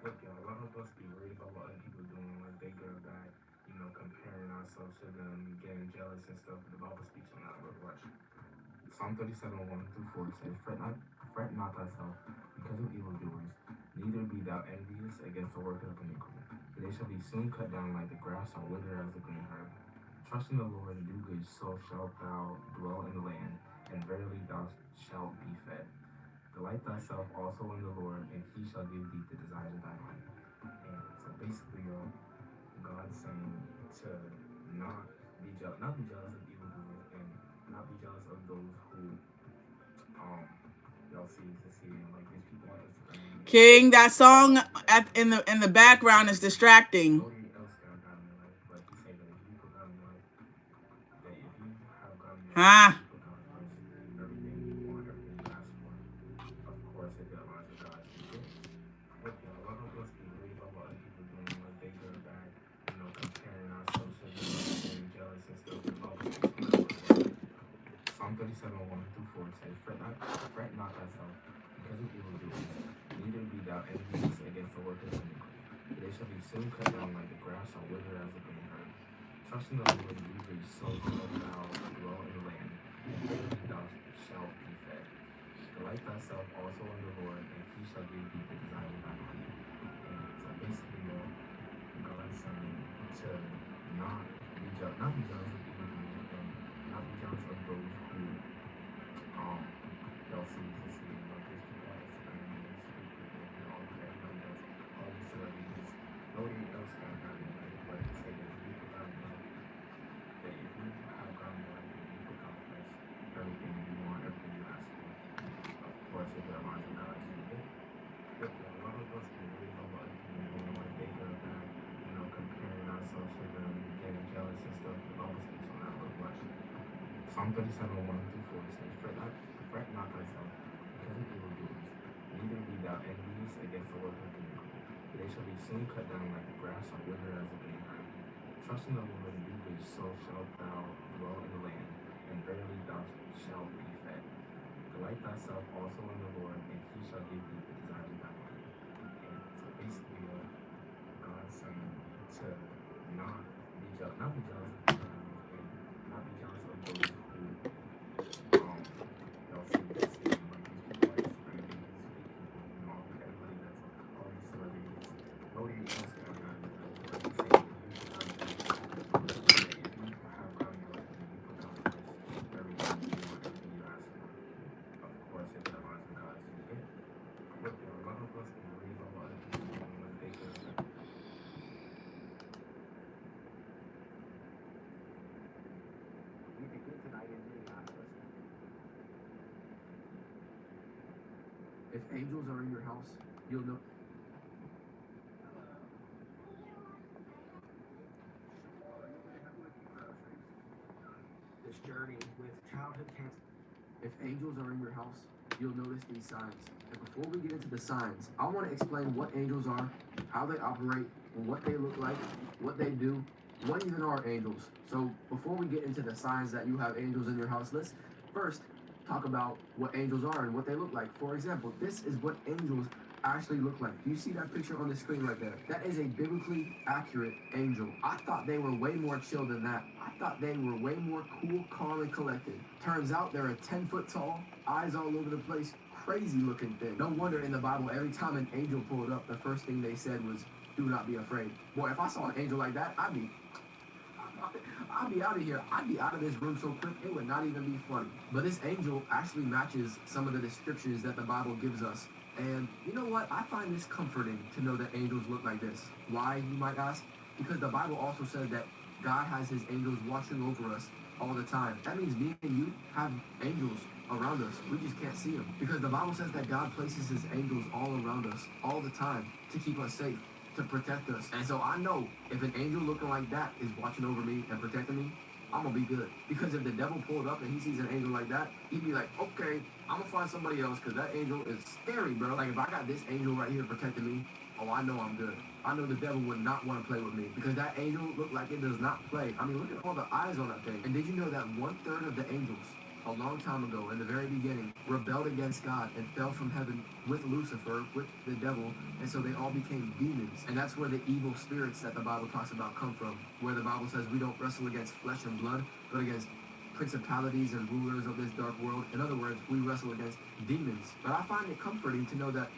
Look, y'all, a lot of us be worried about what other people doing, like they good or bad, comparing ourselves to them, getting jealous and stuff. But the Bible speaks on that. But watch. Psalm 37, 1 through 4 says, fret not thyself because of evildoers, neither be thou envious against the workers of iniquity. For they shall be soon cut down like the grass or wither as the green herb. Trust in the Lord and do good, so shalt thou dwell in the land, and verily thou shalt be fed. Delight thyself also in the Lord, and he shall give thee the desires of thy heart. And so basically, God's saying to not not be jealous of evildoers, and not be jealous of those who y'all see like these people on Instagram. King, that song in the background is distracting. Nobody else got God in your life, but he said that if you put God in your life, that if you have God in your life, and Huh? you put God first, everything you want, everything you ask for, of course, if it aligns with God, you get. Look, y'all, a lot of us be worried about what other people doing, like they good or bad, comparing ourselves to them, getting jealous and stuff. The Bible speaks on that. But Psalm 37, 1 through 4 says, fret not thyself because of evildoers, neither be thou envious against the workers of iniquity. For they shall be soon cut down like the grass or wither as the green herb. Trust in the Lord and do good, so shalt thou dwell in the land, and verily thou shalt be fed. Delight thyself also in the Lord, and he shall give thee the desires of thy heart. And so basically, God's saying to not be jealous of evildoers, and not be jealous of those who y'all see like these people on Instagram and these fake people, all everybody does, all these celebrities. Nobody else got God in your life, but he said that if you put God in your life, that if you have God in your life and you put God first, everything you want, everything you ask for, of course, if it aligns with God, you get. Look, a lot of us be worried about what other people doing, like they good or bad, comparing ourselves to them, getting jealous and stuff. The Bible speaks on that. But watch. Psalm 37, 1 through 4 says, fret not thyself because of evildoers, neither be thou envious against the workers of iniquity, for they shall be soon cut down like the grass or wither as the green herb. Trust in the Lord and do good, so shalt thou dwell in the land, and verily thou shalt be fed. Delight thyself also in the Lord, and he shall give thee the desires of thy heart. And so basically, God's saying to not be jealous of people, and not be jealous of those who y'all see like these people on Instagram, these fake people, everybody does, all these celebrities. Nobody else got God in your life, but he said that if you put God in your life, that if you have God in your life and you put God first, everything you want, everything you ask for, of course, if it aligns with God, you get. Look, a lot of us be worried about what other people doing, like they good or bad. If angels are in your house, you'll know. This journey with childhood cancer. If angels are in your house, you'll notice these signs. And before we get into the signs, I want to explain what angels are, how they operate, what they look like, what they do, what even are angels. So before we get into the signs that you have angels in your house, let's first talk about what angels are and what they look like. For example, this is what angels actually look like. Do you see that picture on the screen right there? That is a biblically accurate angel. I thought they were way more chill than that. I thought they were way more cool, calm, and collected. Turns out they're a 10-foot tall, eyes all over the place, crazy looking thing. No wonder in the Bible, every time an angel pulled up, the first thing they said was, "Do not be afraid." Boy, if I saw an angel like that, I'd be out of here. I'd be out of this room so quick, it would not even be funny. But this angel actually matches some of the descriptions that the Bible gives us. And you know what? I find this comforting to know that angels look like this. Why, you might ask? Because the Bible also says that God has his angels watching over us all the time. That means me and you have angels around us. We just can't see them. Because the Bible says that God places his angels all around us all the time to keep us safe, to protect us. And so I know if an angel looking like that is watching over me and protecting me, I'm gonna be good. Because if the devil pulled up and he sees an angel like that, he'd be like, okay, I'm gonna find somebody else because that angel is scary, bro. Like if I got this angel right here protecting me, oh, I know I'm good. I know the devil would not want to play with me because that angel looked like it does not play. I mean, look at all the eyes on that thing. And did you know that 1/3 of the angels a long time ago, in the very beginning, rebelled against God and fell from heaven with Lucifer, with the devil, and so they all became demons. And that's where the evil spirits that the Bible talks about come from, where the Bible says we don't wrestle against flesh and blood, but against principalities and rulers of this dark world. In other words, we wrestle against demons. But I find it comforting to know that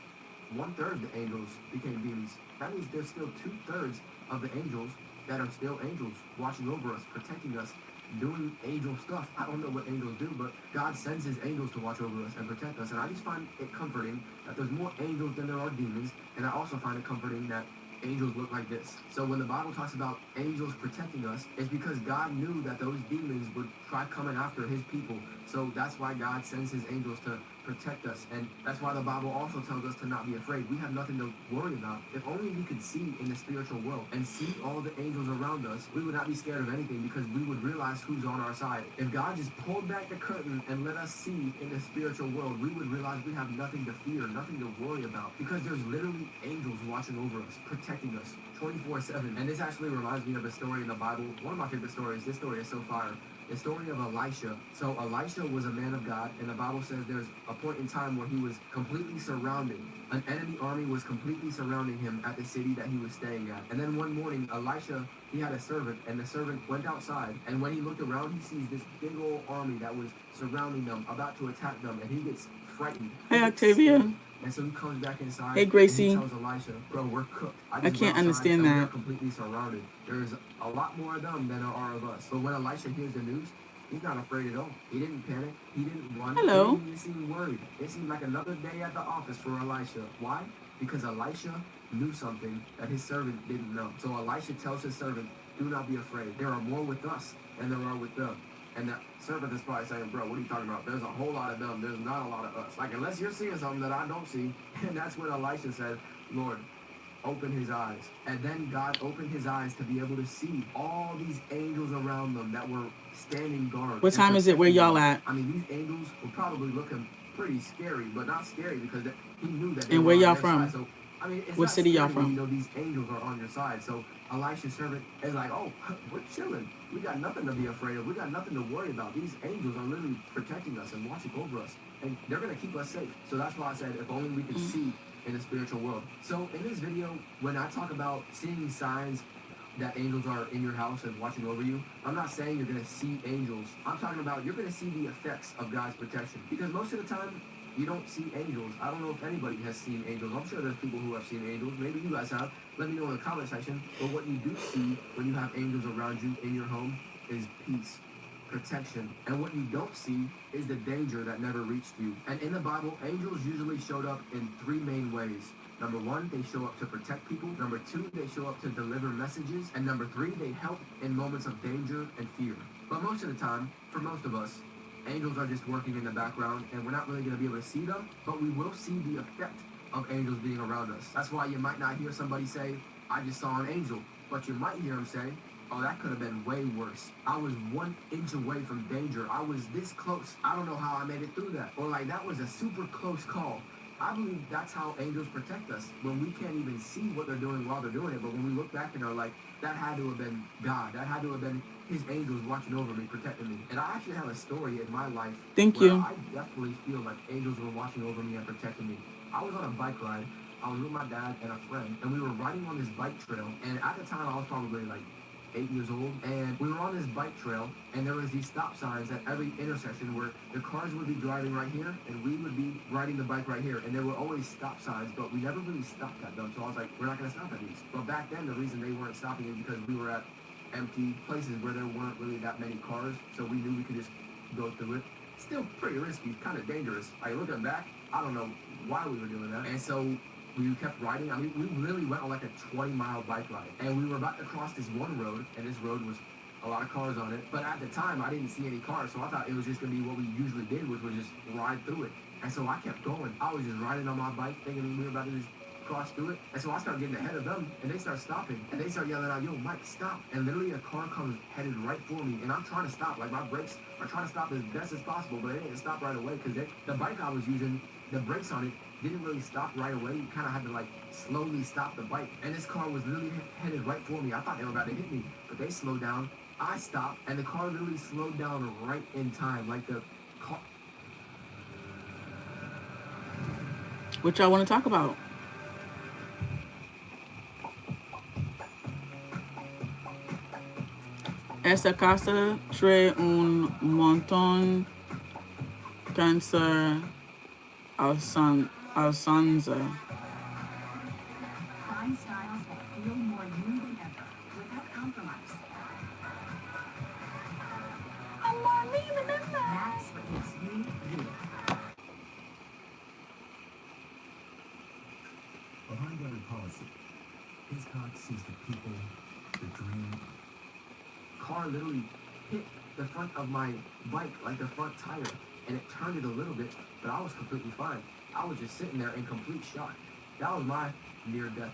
1/3 of the angels became demons. That means there's still 2/3 of the angels that are still angels, watching over us, protecting us, doing angel stuff. I don't know what angels do, but God sends his angels to watch over us and protect us. And I just find it comforting that there's more angels than there are demons. And I also find it comforting that angels look like this. So when the Bible talks about angels protecting us, it's because God knew that those demons would try coming after his people. So that's why God sends his angels to protect us. And that's why the Bible also tells us to not be afraid. We have nothing to worry about. If only we could see in the spiritual world and see all the angels around us, we would not be scared of anything because we would realize who's on our side. If God just pulled back the curtain and let us see in the spiritual world, we would realize we have nothing to fear, nothing to worry about, because there's literally angels watching over us, protecting us 24/7. And this actually reminds me of a story in the Bible, one of my favorite stories. This story is so fire. The story of Elisha. So Elisha was a man of God, and the Bible says there's a point in time where he was completely surrounded. An enemy army was completely surrounding him at the city that he was staying at. And then one morning, Elisha, he had a servant, and the servant went outside, and when he looked around, he sees this big old army that was surrounding them, about to attack them, and he gets frightened. Hey, Octavia. And so he comes back inside. Hey, Gracie. And he tells Elisha, bro, we're cooked. I can't understand that. We're completely surrounded. There's a lot more of them than there are of us. But when Elisha hears the news, he's not afraid at all. He didn't panic. He didn't run. Hello. He didn't even seem worried. It seemed like another day at the office for Elisha. Why? Because Elisha knew something that his servant didn't know. So Elisha tells his servant, do not be afraid. There are more with us than there are with them. And that servant is probably saying, bro, what are you talking about? There's a whole lot of them. There's not a lot of us. Like, unless you're seeing something that I don't see. And that's when Elisha said, Lord, open his eyes. And then God opened his eyes to be able to see all these angels around them that were standing guard. What time is it? Where y'all at? I mean, these angels were probably looking pretty scary, but not scary because he knew that they And were where on y'all their from? side. So, I mean, it's What not city y'all scary when from? you know these angels are on your side. So Elisha's servant is like, oh, we're chilling. We got nothing to be afraid of. We got nothing to worry about. These angels are literally protecting us and watching over us. And they're going to keep us safe. So that's why I said, if only we could see in the spiritual world. So in this video, when I talk about seeing signs that angels are in your house and watching over you, I'm not saying you're going to see angels. I'm talking about you're going to see the effects of God's protection. Because most of the time, you don't see angels. I don't know if anybody has seen angels. I'm sure there's people who have seen angels. Maybe you guys have. Let me know in the comment section. But what you do see when you have angels around you in your home is peace, protection. And what you don't see is the danger that never reached you. And in the Bible, angels usually showed up in 3 main ways. Number 1, they show up to protect people. Number 2, they show up to deliver messages. And number 3, they help in moments of danger and fear. But most of the time, for most of us, angels are just working in the background, and we're not really going to be able to see them, but we will see the effect of angels being around us. That's why you might not hear somebody say, I just saw an angel, but you might hear them say, oh, that could have been way worse. I was 1 inch away from danger. I was this close. I don't know how I made it through that. Or like, that was a super close call. I believe that's how angels protect us, when we can't even see what they're doing while they're doing it, but when we look back and are like, that had to have been God. That had to have been his angels watching over me, protecting me. And I actually have a story in my life Thank where you. I definitely feel like angels were watching over me and protecting me. I was on a bike ride. I was with my dad and a friend, and we were riding on this bike trail. And at the time, I was probably like 8 years old, and we were on this bike trail, and there was these stop signs at every intersection where the cars would be driving right here, and we would be riding the bike right here, and there were always stop signs, but we never really stopped at them. So I was like, we're not going to stop at these. But back then, the reason they weren't stopping is because we were at empty places where there weren't really that many cars, so we knew we could just go through it. Still pretty risky, kind of dangerous. Like, looking back, I don't know why we were doing that. And so we kept riding. I mean, we really went on like a 20-mile bike ride, and we were about to cross this one road, and this road was a lot of cars on it. But at the time, I didn't see any cars, so I thought it was just gonna be what we usually did, which was just ride through it. And so I kept going. I was just riding on my bike, thinking we were about to just cross through it. And so I start getting ahead of them, and they start stopping, and they start yelling out, "Yo, Mike, stop!" And literally a car comes headed right for me, and I'm trying to stop. Like my brakes are trying to stop as best as possible, but they didn't stop right away because the bike I was using, the brakes on it didn't really stop right away. You kind of had to like slowly stop the bike, and this car was literally headed right for me. I thought they were about to hit me, but they slowed down. I stopped, and the car literally slowed down right in time. Like the car. What y'all want to talk about? Esta casa trae un montón cáncer alcanza. Find styles that feel more you than ever, without compromise. I'm more me than ever. That's what makes you, you. Behind every policy, Hiscox sees the people, the dream. Car literally hit the front of my bike, like the front tire, and it turned it a little bit, but I was completely fine. I was just sitting there in complete shock. That was my near-death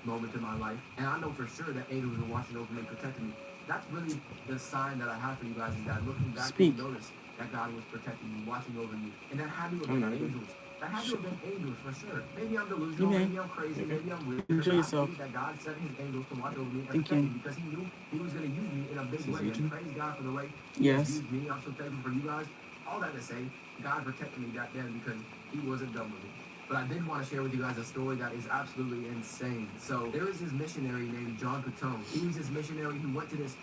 moment in my life, and I know for sure that angels were watching over me, protecting me. That's really the sign that I have for you guys, is that looking back, Speak. you notice that God was protecting you, watching over you, and that had to have been angels. That had to have been angels for sure. Maybe I'm delusional, Okay. maybe I'm crazy, maybe I'm weird. Enjoy but I yourself. believe that God sent his angels to watch over me and Thank protect you. me because he knew he was going to use me in a big way. And praise God for the way he Yes. has used me. I'm so thankful for you guys. All that to say, God protected me back then because he wasn't done with me. But I did want to share with you guys a story that is absolutely insane. So there is this missionary named John Patone. He was this missionary who went to this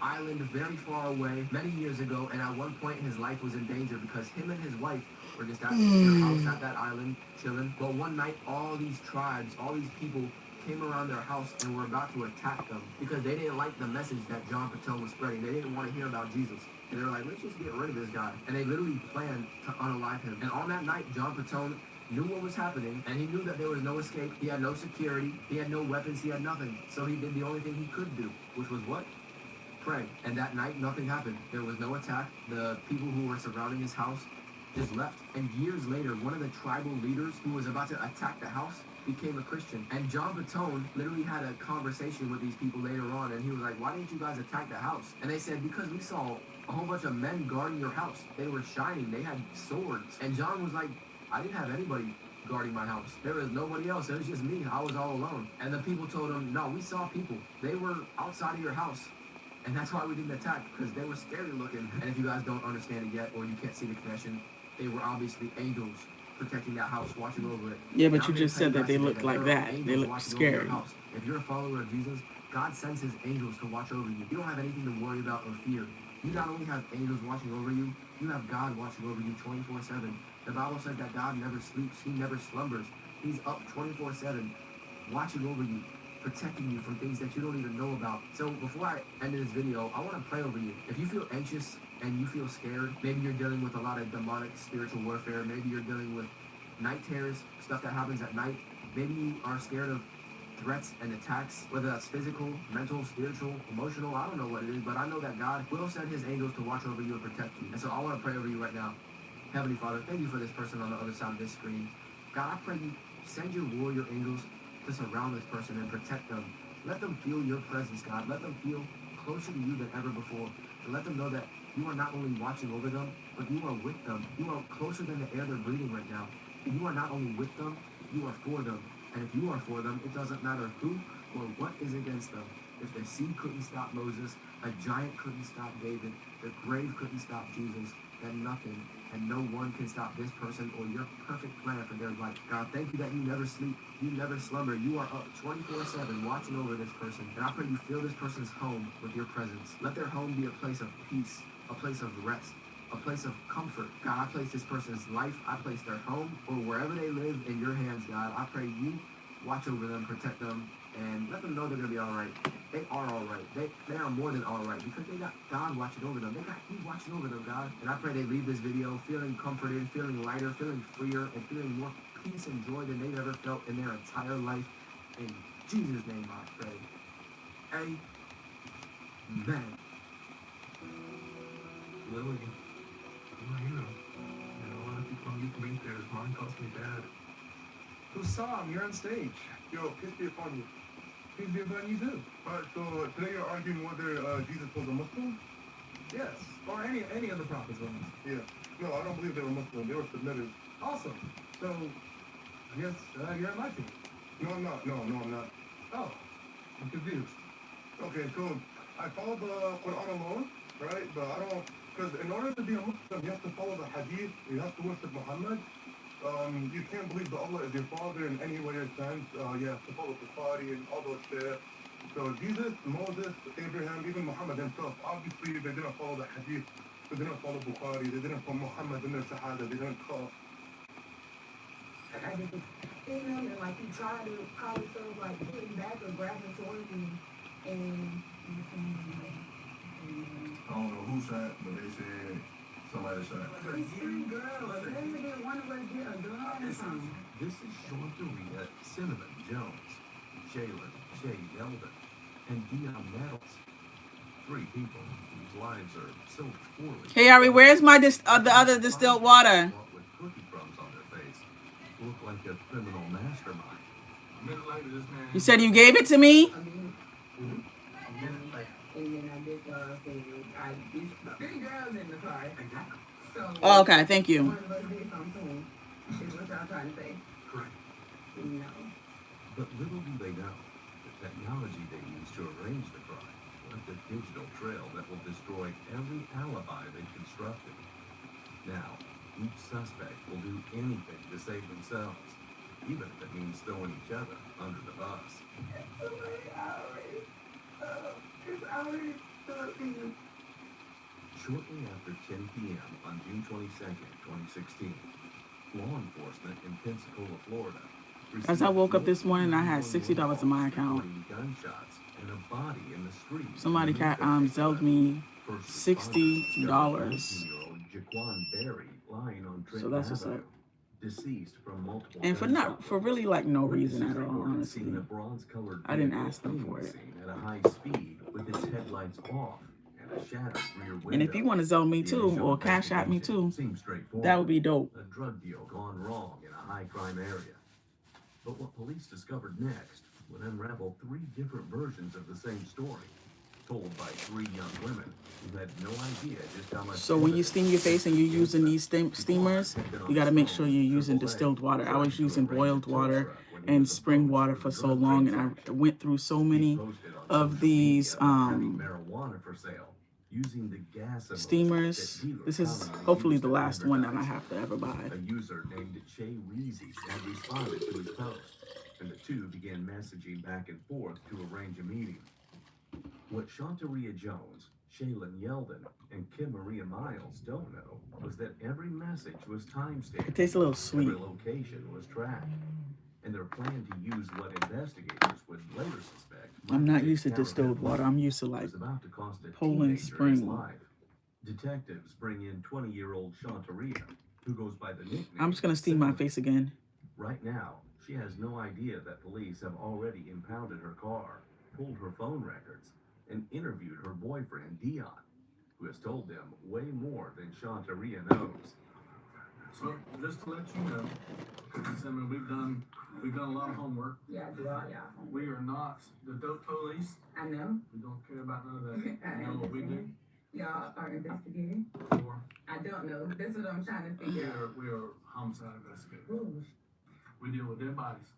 island very far away many years ago, and at one point his life was in danger because him and his wife were just at their house at that island chilling. But one night all these tribes, all these people came around their house and were about to attack them because they didn't like the message that John Patone was spreading. They didn't want to hear about Jesus. And they were like, let's just get rid of this guy. And they literally planned to unalive him. And on that night, John Patone knew what was happening, and he knew that there was no escape. He had no security. He had no weapons. He had nothing. So he did the only thing he could do, which was what? Pray. And that night, nothing happened. There was no attack. The people who were surrounding his house just left. And years later, one of the tribal leaders who was about to attack the house became a Christian. And John Patone literally had a conversation with these people later on, and he was like, why didn't you guys attack the house? And they said, because we saw a whole bunch of men guarding your house. They were shining. They had swords. And John was like, I didn't have anybody guarding my house. There was nobody else. It was just me. I was all alone. And the people told him, no, we saw people. They were outside of your house. And that's why we didn't attack, because they were scary looking. And if you guys don't understand it yet, or you can't see the connection, they were obviously angels protecting that house, watching over it. Yeah, And but I'm you gonna just tell said that guys they today look like there are that. They angels look watching over your scary. house. If you're a follower of Jesus, God sends his angels to watch over you. You don't have anything to worry about or fear. You not only have angels watching over you, you have God watching over you 24/7. The Bible said that God never sleeps. He never slumbers. He's up 24/7, watching over you, protecting you from things that you don't even know about. So before I end this video, I want to pray over you. If you feel anxious and you feel scared, maybe you're dealing with a lot of demonic spiritual warfare, maybe you're dealing with night terrors, stuff that happens at night, maybe you are scared of threats and attacks, whether that's physical, mental, spiritual, emotional, I don't know what it is, but I know that God will send his angels to watch over you and protect you. And so I want to pray over you right now. Heavenly Father, thank you for this person on the other side of this screen. God, I pray you send your warrior angels to surround this person and protect them. Let them feel your presence, God. Let them feel closer to you than ever before. And let them know that you are not only watching over them, but you are with them. You are closer than the air they're breathing right now. And you are not only with them, you are for them. And if you are for them, it doesn't matter who or what is against them. If the sea couldn't stop Moses, a giant couldn't stop David, the grave couldn't stop Jesus, then nothing and no one can stop this person or your perfect plan for their life. God, thank you that you never sleep, you never slumber. You are up 24/7 watching over this person. And I pray you fill this person's home with your presence. Let their home be a place of peace, a place of rest, a place of comfort. God, I place this person's life, I place their home, or wherever they live in your hands, God. I pray you watch over them, protect them, and let them know they're going to be all right. They are all right. They are more than all right because they got God watching over them. They got you watching over them, God. And I pray they leave this video feeling comforted, feeling lighter, feeling freer, and feeling more peace and joy than they've ever felt in their entire life. In Jesus' name I pray. Amen. Lily, you're my hero. You know, a lot of people don't get to meet theirs. Mine cost me bad. Hussam, you're on stage. Yo, peace be upon you. Peace be upon you too. Alright, so today you're arguing whether Jesus was a Muslim? Yes, or any of the prophets were Muslim. Yeah. No, I don't believe they were Muslim. They were submitters. Awesome. So, I guess you're on my team. No, I'm not. No, I'm not. Oh, I'm confused. Okay, so I follow the Quran alone, right? But I don't, because in order to be a Muslim, you have to follow the Hadith. You have to worship Muhammad. You can't believe that Allah is your father in any way or sense. You have to follow Bukhari and all those shit. So Jesus, Moses, Abraham, even Muhammad himself, obviously they didn't follow the Hadith. They didn't follow Bukhari. They didn't put Muhammad in their Shahada. They didn't call. I just seen him and like he tried to call himself like putting back or grabbing towards me and I don't know who shot, but they said somebody shot. it's three girls. Maybe did one of us get a gun or something. This is Shantaria Cinnamon Jones, Shaylin Shay Yeldon, and Dion Nettles. 3 people whose lives are so poorly. Hey Ari, where's my the other distilled water? With cookie crumbs on their face, look like a criminal mastermind. A minute later, this man. You said you gave it to me? I mean, A minute later. and then I just said, these 3 girls in the car. So Oh, okay, thank you. one of us did something to him. Is what y'all trying to say? Correct. No. But little do they know, the technology they use to arrange the crime left a digital trail that will destroy every alibi they've constructed. Now, each suspect will do anything to save themselves, even if it means throwing each other under the bus. It's already 13. Shortly after 10 p.m. on June 22nd, 2016, law enforcement in Pensacola, Florida. As I woke up this morning, I had $60 in my account. Gunshots and a body in the street. Somebody zelled me $60. Jaquan Berry lying on So that's what's Avenue, up. deceased from multiple And for really like no reason at all, honestly. A bronze-colored I didn't vehicle ask them for fleeing it. the scene at a high speed with its headlights off and a shattered rear window. And if you want to zell me too, or cash at me too, Seems straightforward. that would be dope. A drug deal gone wrong in a high-crime area. But what police discovered next would unravel 3 different versions of the same story, told by 3 young women who had no idea just how much. So when you steam your face and you're using these steamers, you got to make sure you're using distilled water. I was using boiled water and spring water for so long, and I went through so many of these marijuana for sale. Using the gas steamers. This is hopefully the last one that I have to ever buy. A user named Che Weezy had responded to his post, and the two began messaging back and forth to arrange a meeting. What Shantaria Jones, Shaylin Yeldon, and Kim Maria Miles don't know was that every message was timestamped. It tastes a little sweet. Every location was tracked, and their plan to use what investigators would later suspect. I'm not used to distilled water. I'm used to like was about to cost a Poland teenager Spring. his life. Detectives bring in 20-year-old Shantaria, who goes by the nickname. I'm just gonna steam my face again. Right now, she has no idea that police have already impounded her car, pulled her phone records, and interviewed her boyfriend Dion, who has told them way more than Shantaria knows. So just to let you know, because I mean we've done a lot of homework. Yeah, I do all y'all. We are not the dope police. I know. We don't care about none of that. You know what we do? Y'all are investigating. For I don't know. That's what I'm trying to figure out. we are homicide investigators. Ooh. We deal with dead bodies.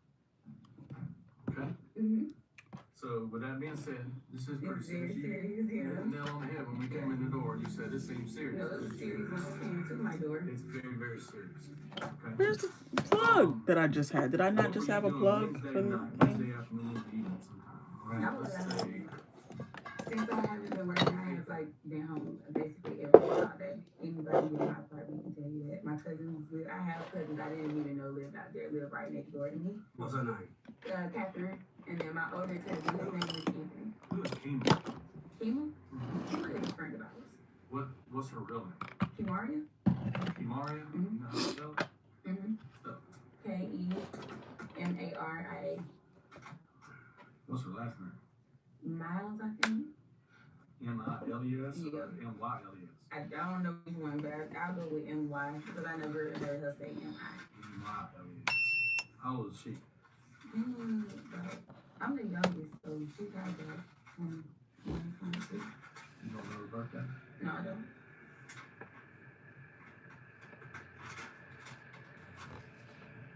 Okay. Mm-hmm. So with that being said, this is pretty It's very serious. serious, You hit yeah. the nail on the head when we came in the door. You said this seems serious. No, it's serious when I came to my door. It's very, very serious. Okay. Where's the plug that I just had? Did I not What just were have you a doing plug Wednesday for the night, thing? Wednesday afternoon, evening sometime? All I right, was let's at say. home. Since I haven't been working, I have like been home basically every day all day. Anybody in my apartment can tell you that. My cousins live. I have cousins I didn't even know lived out there. Live right next door to me. What's her name? Catherine, and then my older cousin. His name is Anthony. Who is Kima? Kima? Kima is a friend of ours. What's her real name? Kimaria? Kimaria? Mhm. You know how to spell it? Mm-hmm. Spell it. K-E-M-A-R-I-A. What's her last name? Miles, I think. M-I-L-E-S or Yeah. M-Y-L-E-S? I don't know which one, but I'll go with M-Y because I never heard her say M-I. M-Y-L-E-S. How old is she? I'm the youngest, so she got about 21, 22. You don't know her birthday? No, I don't.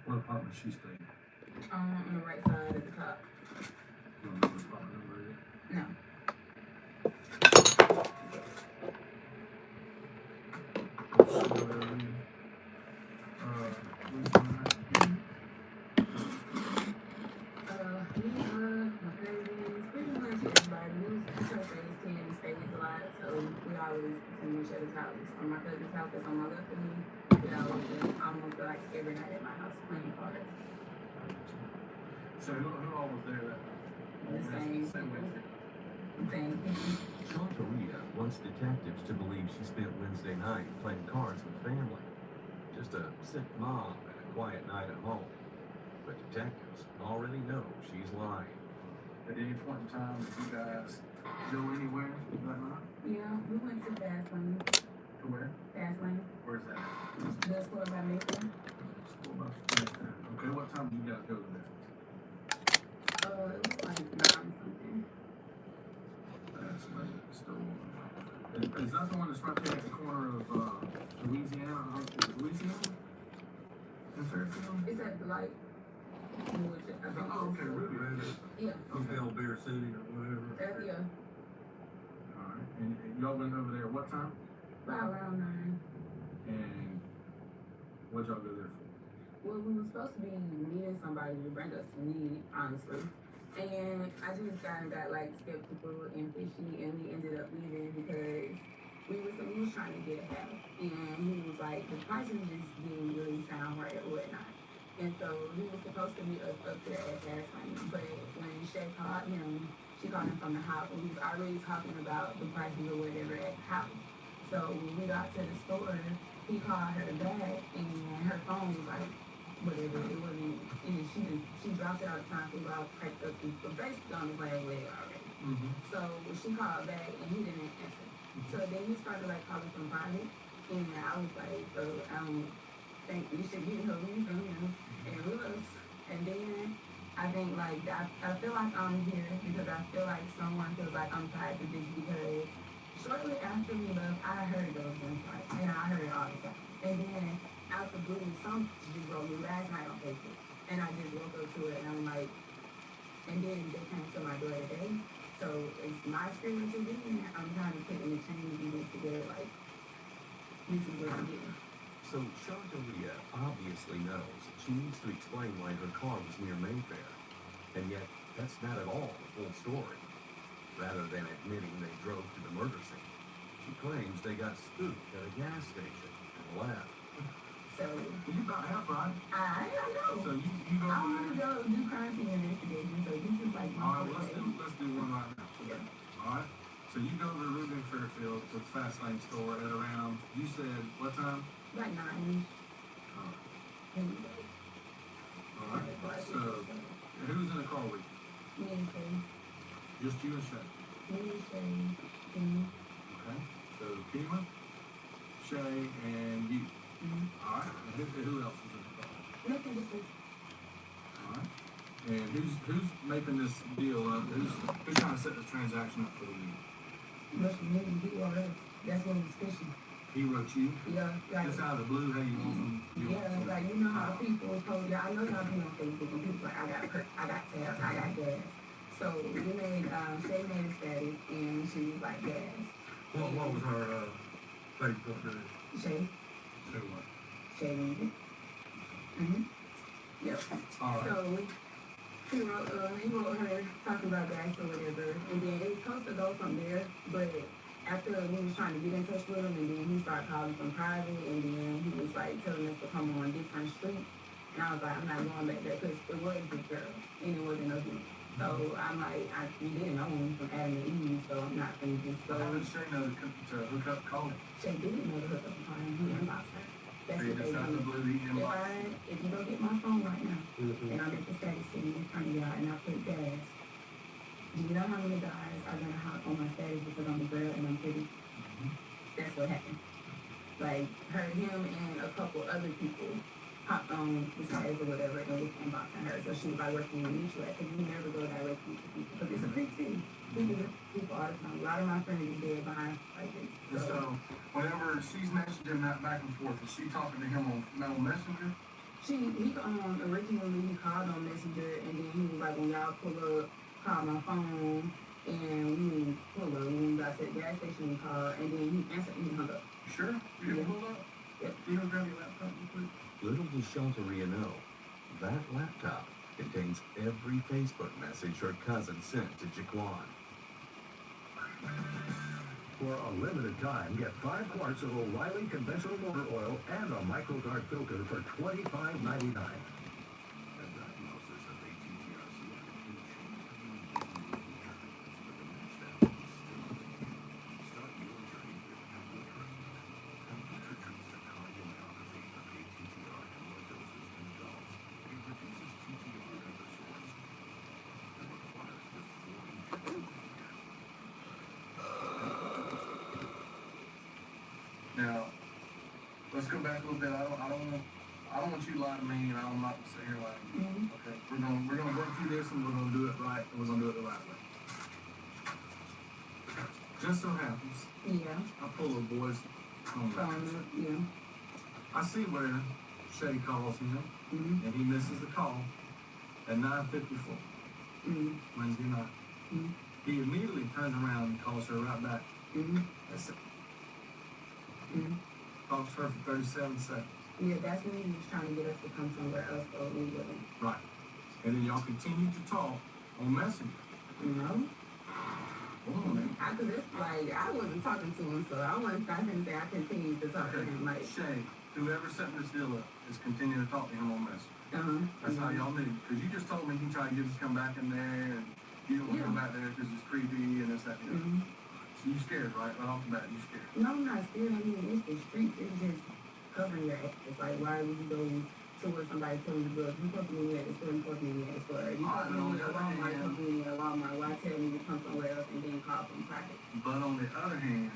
What apartment she staying in? On the right side at the top. You don't know what apartment number it is? No. My cousins, pretty much everybody. We was church raised 10 and stays a lot, so we always attend each other's houses. From my cousin's house that's on my left of me, we always been almost like every night at my house playing cards. So who all was there that? The same Same people. Wednesday? Same people. Shantaria wants detectives to believe she spent Wednesday night playing cards with family. Just a sick mom and a quiet night at home. But detectives already know she's lying. At any point in time, did you guys go anywhere that night? Yeah, we went to Fast Lane. To where? Fast Lane. Where's that? The store by Mason. School bus. Okay, what time did you guys go there? It was like 9 something. That's like still. Is that the one that's right there at the corner of Louisiana? Is it Louisiana? In Fairfield? It's at the light. Which I think Oh, okay, Ruby. Yeah. Okay. Beer City or whatever. Yeah. Alright, and y'all went over there what time? About around 9. And what'd y'all go there for? Well, we were supposed to be meeting somebody to bring us some meat, honestly. And I just kind of got like skeptical and fishy, and we ended up leaving because we was trying to get a house, and he was like, the prices just didn't really sound right or whatnot. And so he was supposed to meet us up there at Fast Lane, but when Shay called him, she called him from the house, and he was already talking about the prices or whatever at the house. So when we got to the store, he called her back, and her phone was like, whatever, it wasn't, and she dropped it all the time, so we all cracked up, but basically on his last leg already. Mm-hmm. So she called back, and he didn't answer. So then he started like calling from private, and I was like, I don't think we should get her weed from him. And we was, and then I think like I feel like I'm here because I feel like someone feels like I'm tied to this because shortly after we left, I heard those gunshots, and I heard all the sounds. And then out the blue, some just wrote me last night on Facebook, and I just woke up to it, and I'm like, and then they came to my door today. So it's my spiritual being. I'm trying to put in the chain of events together, like this is what I'm getting. So Shantaria obviously knows she needs to explain why her car was near Mayfair. And yet, that's not at all the full story. Rather than admitting they drove to the murder scene, she claims they got spooked at a gas station and left. So You about half right. I know. So you go I over want to there. go do crime scene investigation, so this is like my Alright, well, first let's do one right now. Yeah. Alright? So you go over to Ruben Fairfield to the Fast Lane store at around, you said, what time? Like 9. Anyway. Alright, so who's in the car with you? Me and Shay. Just you and Shay? Me and Shay. Okay, so Kima, Shay, and you. Alright, and who else is in the car? Nothing, just this. Alright. And who's making this deal up? Who's trying to set this transaction up for you? Russian nigga, he or us. That's what was fishy. He wrote you? Yeah, like, Just out of the blue, hey, you want some? yeah, like, you know how people told y'all, I know y'all be on Facebook and people like, I got perks, I got tabs, I got gas. So we made, Shay made a status and she was like, gas. What was her Facebook name? Shay, So what? Shay music. Mm-hmm. Yep. Alright. So he wrote her talking about gas or whatever, and then it was supposed to go from there, but after we was trying to get in touch with him, and then he started calling from private, and then he was like telling us to come on different streets, and I was like, I'm not going back there because it wasn't this girl, and it wasn't no dude. So I'm like, we didn't know him from Adam and Eve, so I'm not gonna just go. How did Shay know to hook up calling? Shay didn't know to hook up the phone. He inboxed her. That's So you what they just out of the do. blue, he inboxed. If you go get my phone right now, and I'm at the status city in front of y'all, and I put gas, do you know how many guys are gonna hop on my status because I'm a girl and I'm pretty? That's what happened. Like, him and a couple other people popped on the status or whatever and was inboxing her. So she was like working with me, because we never go directly to people because it's a big city. People all the time. A lot of my friends is dead behind like this. And so, whenever she's messaging that back and forth, is she talking to him on Messenger? He originally he called on Messenger, and then he was like, when y'all pull up, call my phone, and we didn't pull up. When we got to the gas station, we called, and then he answered and he hung up. You sure? You didn't pull up? Yep. You gonna grab your laptop real quick? Little does Shantaria know, that laptop contains every Facebook message her cousin sent to Jaquan. For a limited time, get 5 quarts of O'Reilly conventional motor oil and a MicroGuard filter for $25.99. Now, let's go back a little bit. I don't want you to lie to me, and I'm not sitting here lying. Mm-hmm. Okay, we're gonna work through this, and we're gonna do it right, and we're gonna do it the right way. Just so happens, Yeah. I pull the boys' phone records. Yeah. I see where Shay calls him, Mm-hmm. and he misses the call at 9:54 Mm-hmm. Wednesday night. Mhm. He immediately turns around and calls her right back. Mm-hmm. That's it. Mm-hmm. Talks to her for 37 seconds. Yeah, that's when he was trying to get us to come somewhere else, but we wouldn't. Right. And then y'all continue to talk on Messenger. No. Hold on, man. Cause it's like, I wasn't talking to him, so I wasn't trying to say I continued to talk to him, like, Shay, whoever set this deal up is continuing to talk to him on Messenger. That's how y'all knew. Because you just told me he tried to get us to come back in there, and you don't want to go back there because it's creepy and this, that, and the other. Mm-hmm. So you scared, right? Right off the bat, you scared. No, I'm not scared. I mean, it's the streets. It's just covering your ass. It's like, why would you go to where somebody telling you, look, you supposed to meet me at the store, you supposed to meet me at the store. You supposed to meet me at Walmart, you supposed to meet me at Walmart. Why tell me to come somewhere else and then call from private? But on the other hand,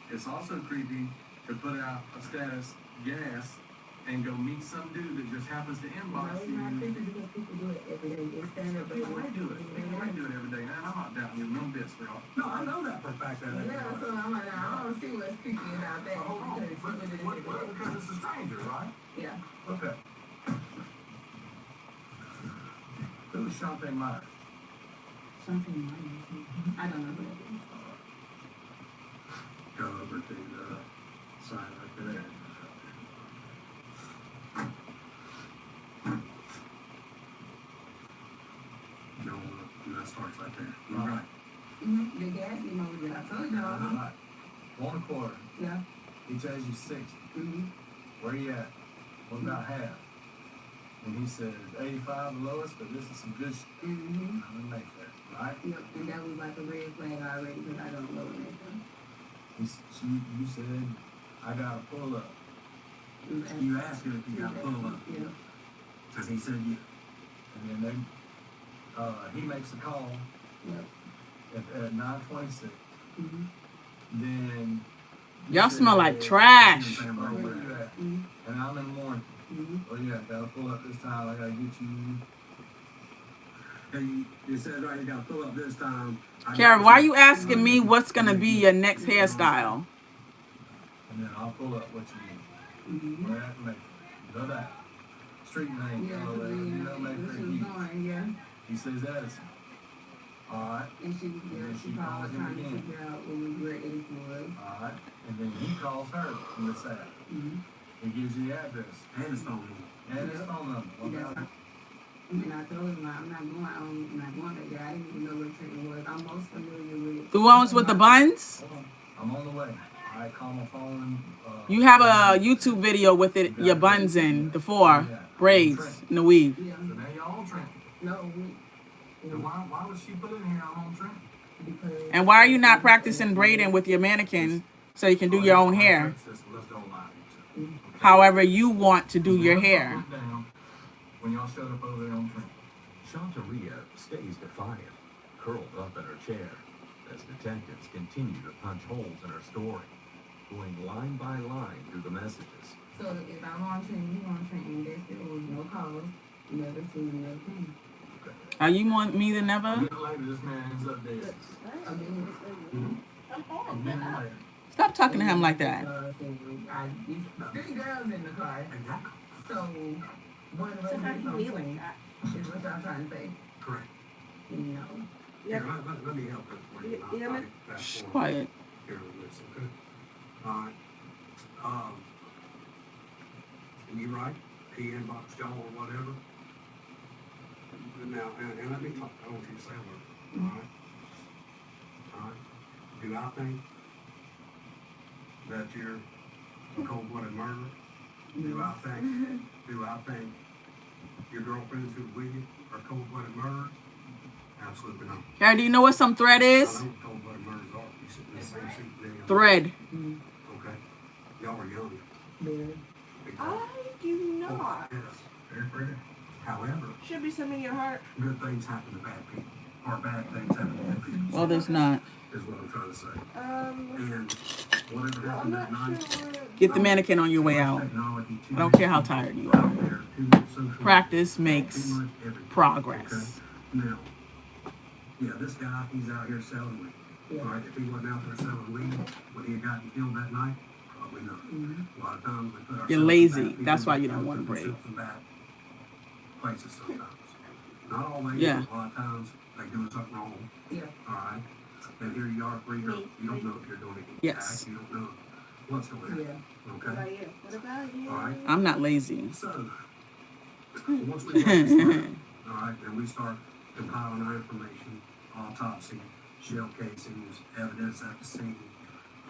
it's also creepy to put out a status, gas, and go meet some dude that just happens to No, inbox it's you. not creepy because people do it every day. They stand up People may do it. People may do it every day. And I'm not doubting you one bit, sweetheart. No, I know that for a fact that Yeah, so I'm like, I don't see what's creepy about that. Hold on. Because people do it every day. Because it's a stranger, right? Yeah. Okay. Who is Shantae Myers? Something minor. I don't know who that is. Go over to the sign right there. No, that starts right there. You're right. Mm-hmm. The gas emoji that I told y'all. Right. 1/4. Yeah. He tells you 60. Mm-hmm. Where you at? What about half? And he says 85 the lowest, but this is some good shit. Mm-hmm. I'm in Mayfair, right? Yep. And that was like a red flag already because I don't know anything. You said, I gotta pull up. You asked him if he got pull up. Yeah. Because he said yeah. And then he makes a call Yep. at 9:26. Mm-hmm. Then Y'all smell like trash. Where you at? Mm-hmm. And I'm in Warrenton. Mm-hmm. Oh yeah, gotta pull up this time. I gotta get you. And you said right, you gotta pull up this time. Karen, why are you asking me what's gonna be your next hairstyle? And then I'll pull up what you need. Mm-hmm. Where at Mayfair? You know that. Street name. Yeah, You know Mayfair. she was going, yeah. He says Edison. Alright. And she called trying to figure out where Edison was. Alright. And then he calls her from the side. Mm-hmm. He gives you the address. And his phone number. And his phone number. Okay. And I told him I'm not going back there. I didn't even know where Trenton was. I'm most familiar with The ones with the buns? Hold on. I'm on the way. Alright, call my phone. You have a YouTube video with it, your buns in, the 4 braids in the weave. Yeah. So now you're on Trenton. No, Then why was she put in here? I'm on Trenton. because And why are you not practicing braiding with your mannequin so you can do your own hair? Let's don't lie to each other. Okay. However you want to do your hair. Down when y'all showed up over there on Trenton. Shantaria stays defiant, curled up in her chair, as detectives continue to punch holes in her story, going line by line through the messages. So if I'm on Trenton, you on Trenton, there still was no calls, never seen nothing. Are you want me to A never? minute later, this man ends up dead. A minute. A minute later. Stop talking to him like that. Three girls in the car. Exactly. So one of us is on Trenton. Is what y'all trying to say? Correct. No. Here, let me help this for you. I'll fast Shh, forward quiet. here on this, okay? All right. You right? He inboxed y'all or whatever. Now, and let me talk. I don't want you to say a word. All right. All right. Do I think that you're a cold-blooded murderer? Do I think your girlfriends who are with you are cold-blooded murderers? Absolutely not. Harry, do you know what some thread I is? know what cold-blooded murders are. You sit in the same seat with them. Thread. Okay. Y'all are young. Very. I do not. Yes. Very pretty. However, Should be some in your heart. good things happen to bad people. Or bad things happen to good people. Well, there's not. Is what I'm trying to say. Um, And whatever well, I'm happened that not night. sure what. Get the mannequin on your way out. Technology, I don't care how tired you are. out there, too much social Practice too makes much everything. progress. Okay? Now, yeah, this guy, he's out here selling weed. Yeah. All right, if he wasn't out there selling weed, would he have gotten killed that night? Probably not. A lot of times we put ourselves You're in lazy. bad That's why you people, don't want to put break. themselves in bad places sometimes. Not always, Yeah. but a lot of times they doing something wrong. Yeah. All right. And here you are, free girl. You don't know if you're doing it. Yes. You don't know what's going to happen. Yeah. What Okay. about you? What about you? All right. I'm not lazy. So, once we get this started, all right, then we start compiling our information, autopsy, shell casings, evidence at the scene,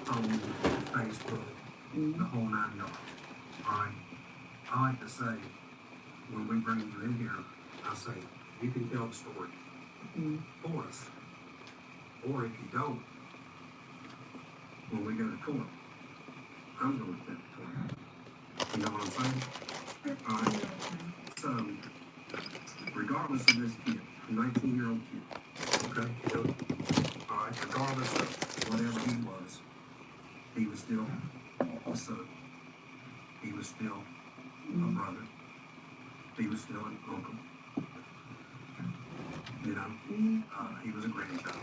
phone, Facebook, the whole 9 yards. All right. I like to say, when we bring you in here, I say, you can tell the story for us. Or if you don't, when we go to court, I'm going to tell the story. You know what I'm saying? All right. So, regardless of this kid, a 19-year-old kid, okay? You know, all right, regardless of whatever he was still a son. He was still a brother. He was still an uncle. You know, he was a grandchild.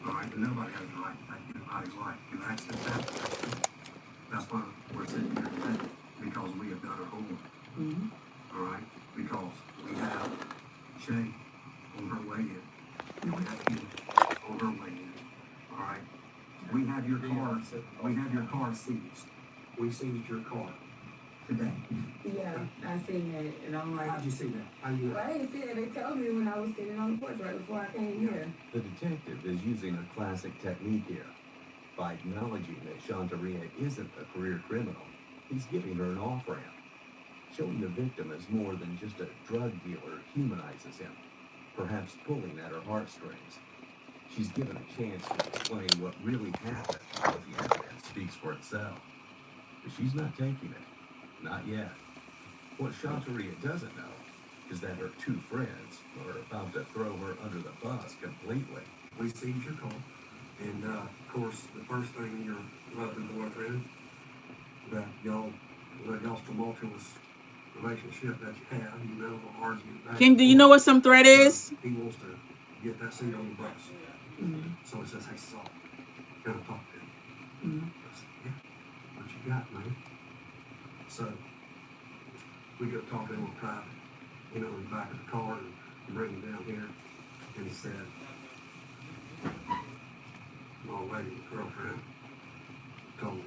All right, and nobody has a right to take anybody's life. Do accidents happen? That's why we're sitting here today, because we have done our homework. All right, because we have Shay on her way in, and we have you on her way in. All right, we have your car. We have your car seized. We seized your car today. Yeah, I seen that, and I'm like, How'd you see that? How you? well, I didn't see that. They told me when I was sitting on the porch right before I came here. The detective is using a classic technique here. By acknowledging that Shantaria isn't a career criminal, he's giving her an off-ramp. Showing the victim as more than just a drug dealer humanizes him, perhaps pulling at her heartstrings. She's given a chance to explain what really happened, but the evidence speaks for itself. But she's not taking it. Not yet. What Shantaria doesn't know is that her two friends are about to throw her under the bus completely. We seized your car, and of course, the first thing your lovely boyfriend, that y'all's tumultuous relationship that you have, you know, arguing back. King, do you know what some thread is? He wants to get that seat on the bus. So he says, hey, Saul, can I talk to you? I said, yeah, what you got, man? So we go talk to him in private, you know, in the back of the car, and bring him down here, and he said, my lady girlfriend told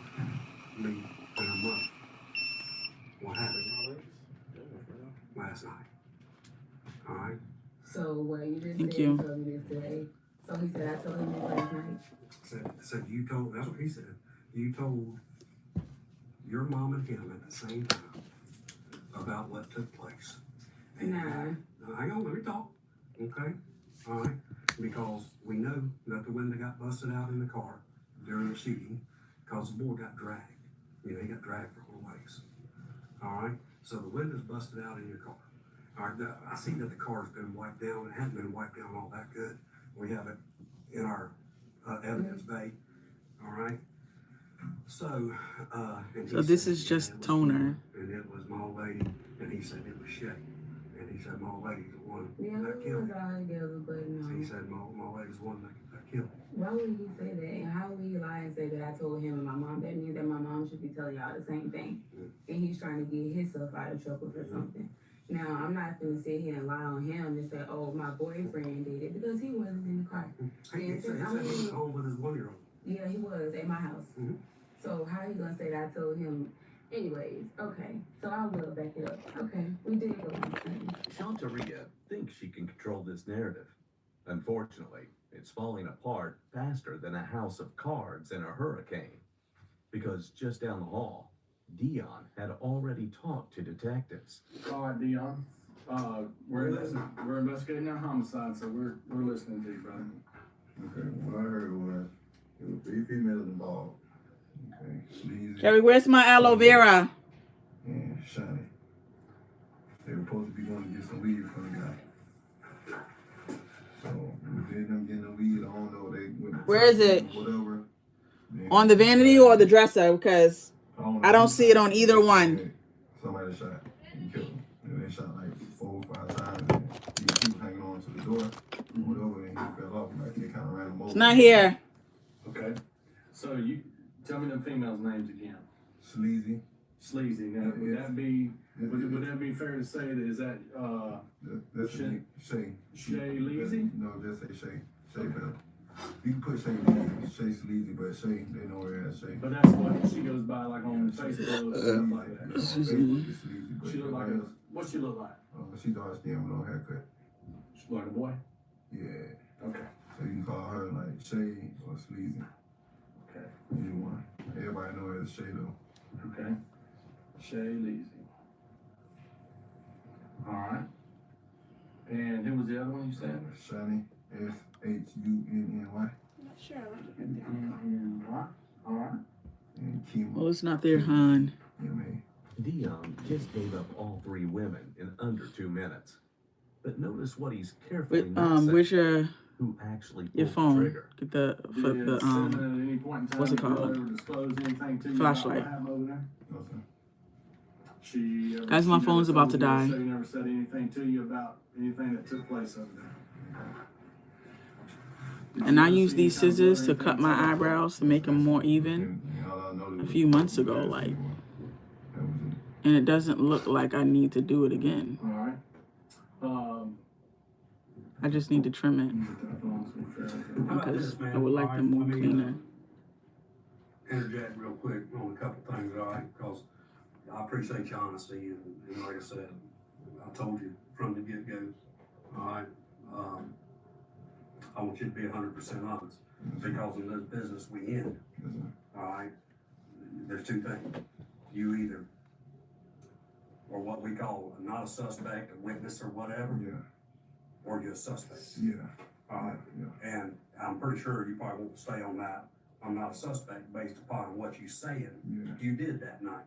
me and her mother what happened last night. All right? So what you just Thank said, you. told me this today. So he said, I told him this last night. Said you told, that's what he said. You told your mom and him at the same time about what took place. And Nah. hang on, let me talk. Okay? All right? Because we know that the window got busted out in the car during the shooting because the boy got dragged. You know, he got dragged for a little ways. All right? So the window's busted out in your car. All right? I see that the car's been wiped down. It hasn't been wiped down all that good. We have it in our evidence bay. All right? So, and So he this said, is yeah, just it was toner. Kim, and it was my old lady, and he said it was Shay. And he said, my old lady's the one Yeah, that we killed was him. all together, but no. He said, my lady's the one that killed him. Why would he say that? And how would he lie and say that I told him and my mom? That means that my mom should be telling y'all the same thing. And he's trying to get himself out of trouble for something. Now, I'm not going to sit here and lie on him and say, oh, my boyfriend did it, because he wasn't in the car. He said he was home with his 1-year-old. Yeah, he was at my house. Mhm. So how you gonna say that I told him? Anyways, okay. So I will back it up. Okay, we did go on the scene. Shantaria thinks she can control this narrative. Unfortunately, it's falling apart faster than a house of cards in a hurricane. Because just down the hall, Dion had already talked to detectives. All right, Dion. We're investigating a homicide, so we're listening to you, brother. Okay, what I heard was there were 3 females involved. Okay, Sleazy Jerry, where's my aloe vera? and Shani. They were supposed to be going to get some weed from the guy. So within them getting the weed, I don't know. They went to Where is touch it? Whatever. Then- On the vanity or the dresser? Because I don't see it on either one. Somebody shot and killed him. And they shot like 4 or 5 times. And he keep hanging on to the door. Whatever, and he fell off. Like they kind of ran him over. It's not here. Okay. So you tell me them females' names again. Sleazy. Sleazy. Now, would that be fair to say that is that That's Shay? Shay. Shay Leazy? No, just say Shay. Shay better. You can put Shay Leazy. Shay Sleazy, but Shay, they know her as Shay. But that's what she goes by, like on Facebook and stuff like that. On Facebook, it's Sleazy, but She look like everybody else, what she look like? she dark skin with no haircut. She look like a boy. Yeah. Okay. So you can call her like Shay or Sleazy. Okay. Either one. Everybody know her as Shay though. Okay. Shay Leazy. All right. And who was the other one you said? Shani. SHUNNY. I'm not sure. All right. And Kima. Oh, it's not there, hon. M.A. Dion just gave up all 3 women in under 2 minutes. But notice what he's carefully Wait, not saying, where's your who actually pulled the phone? trigger. Get the Did Cinnamon at any point in time what's it did you called? ever disclose anything to you Flashlight. about what happened over there? No, sir. She Guys, my she phone's never about to told you, die. She never said anything to you about anything that took place over there. Did And you I ever use see these any kind of scissors to anything cut my to- eyebrows to make them more even. And all I know A is few months ago, like, that was it. and it doesn't look like I need to do it again. All right. I just need to trim it because I would like them more cleaner. Interject real quick on a couple things, all right? Because I appreciate your honesty, and like I said, I told you from the get-go, all right? I want you to be 100% honest, because in this business we in, Yes, sir. all right? There's 2 things. You either are what we call not a suspect, a witness or whatever, Yeah. or you're a suspect, Yeah. all right? Yeah. And I'm pretty sure you probably won't stay on that. I'm not a suspect based upon what you saying Yeah. you did that night.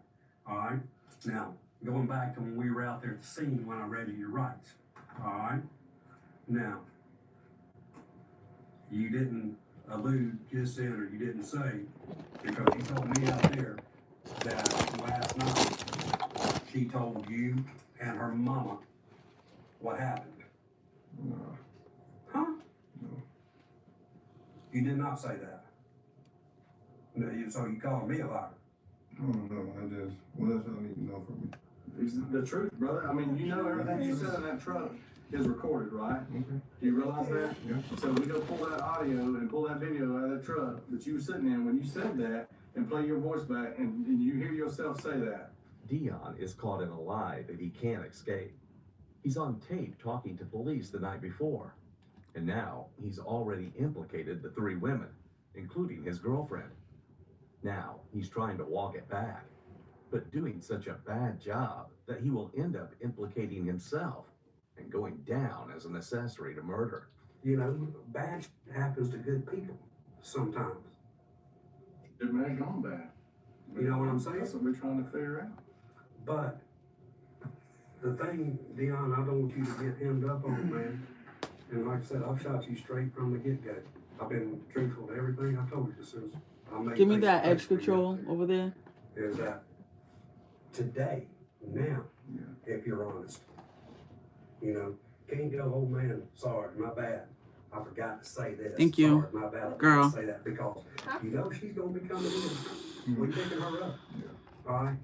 All right. Now, going back to when we were out there at the scene when I read you your rights. All right. Now, you didn't allude just then, or you didn't say, because you told me out there that last night she told you and her mama what happened. No. Huh? No. You did not say that. No, so you calling me a liar. I don't know. What else y'all need to know from me? It's the truth, brother. I mean, you know everything you said in that truck is recorded, right? Okay. Do you realize that? Yeah. So we go pull that audio and pull that video out of that truck that you were sitting in when you said that and play your voice back and you hear yourself say that. Dion is caught in a lie that he can't escape. He's on tape talking to police the night before. And now he's already implicated the 3 women, including his girlfriend. Now he's trying to walk it back, but doing such a bad job that he will end up implicating himself and going down as an accessory to murder. You know, bad happens to good people sometimes. It may have gone bad. You know what I'm saying? That's what we're trying to figure out. But the thing, Dion, I don't want you to get hemmed up on, man. And like I said, I've shot you straight from the get-go. I've been truthful to everything I told you since I may Give me face that a case edge for you, control over there. Is that today, now, if you're honest, you know, can't go, oh man, sorry, my bad. I forgot to say this. Thank you. Sorry, my bad. I forgot Girl. to say that because you know she's gonna be coming in. We picking her up. All right.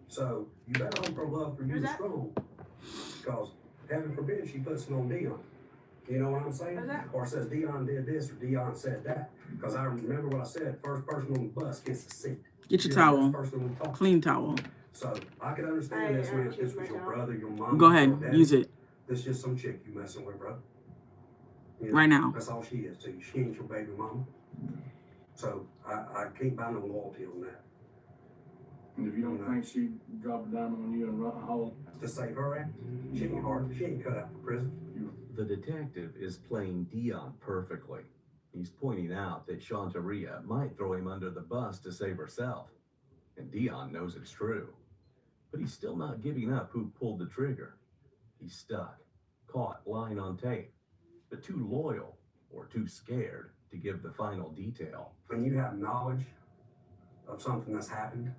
So you better hope her love for you is strong, because heaven forbid she puts it on Dion. You know what I'm saying? Or says Dion did this or Dion said that. Because I remember what I said. First person on the bus gets the seat. Get your You're the towel. first person on the talk. Clean towel. So I could understand this, man. If this was your brother, your mom. Go your ahead. daddy. Use it This just some chick you messing with, bro. You know, right now. That's all she is to you. She ain't your baby mama. So I can't buy no loyalty on that. And if you don't think she dropped a dime on you and run home, To save her ass, she ain't hard. She ain't cut out for prison. The detective is playing Dion perfectly. He's pointing out that Shantaria might throw him under the bus to save herself. And Dion knows it's true. But he's still not giving up who pulled the trigger. He's stuck, caught lying on tape, but too loyal or too scared to give the final detail. When you have knowledge of something that's happened,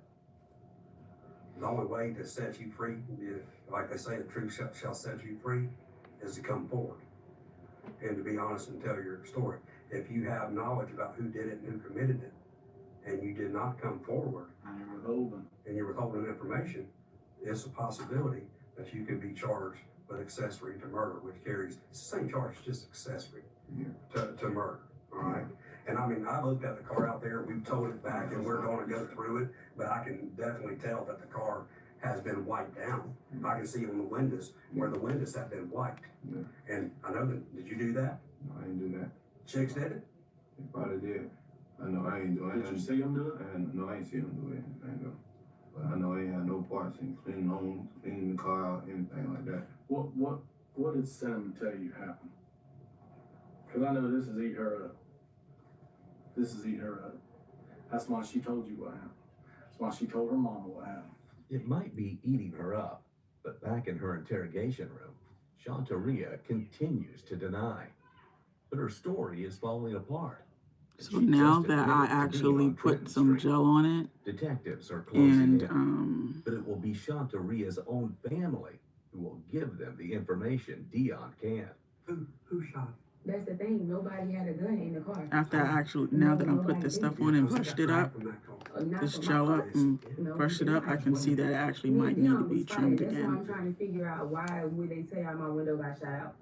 the only way to set you free, like they say, the truth shall set you free, is to come forward and to be honest and tell your story. If you have knowledge about who did it and who committed it, and you did not come forward, and you're withholding information, it's a possibility that you can be charged with accessory to murder, which carries, it's the same charge, just accessory to murder, all right? And I mean, I looked at the car out there, we've towed it back, and we're gonna go through it, but I can definitely tell that the car has been wiped down. I can see on the windows where the windows have been wiped. And I know that, did you do that? No, I ain't do that. Chicks did it? He probably did. I know I ain't doing it. Did you see him do it? No, I ain't see him do it. I ain't know. But I know he had no parts in cleaning homes, cleaning the car out, anything like that. What did Sam tell you happened? Because I know this is eat her up. This is eat her up. That's why she told you what happened. That's why she told her mama what happened. It might be eating her up, but back in her interrogation room, Shantaria continues to deny. But her story is falling apart. So now that I actually put some gel on it, Detectives are closing and in, but it will be Shantaria's own family who will give them the information Dion can't. Who shot? That's the thing. Nobody had a gun in the car. after I actually, now that I put this stuff on and brushed it up, Not this for gel my up and No, brushed it up, I can see that it actually Me might and need to Dion be was trimmed fighting. That's why I'm again. trying to figure out why would they tell y'all my window got shot out.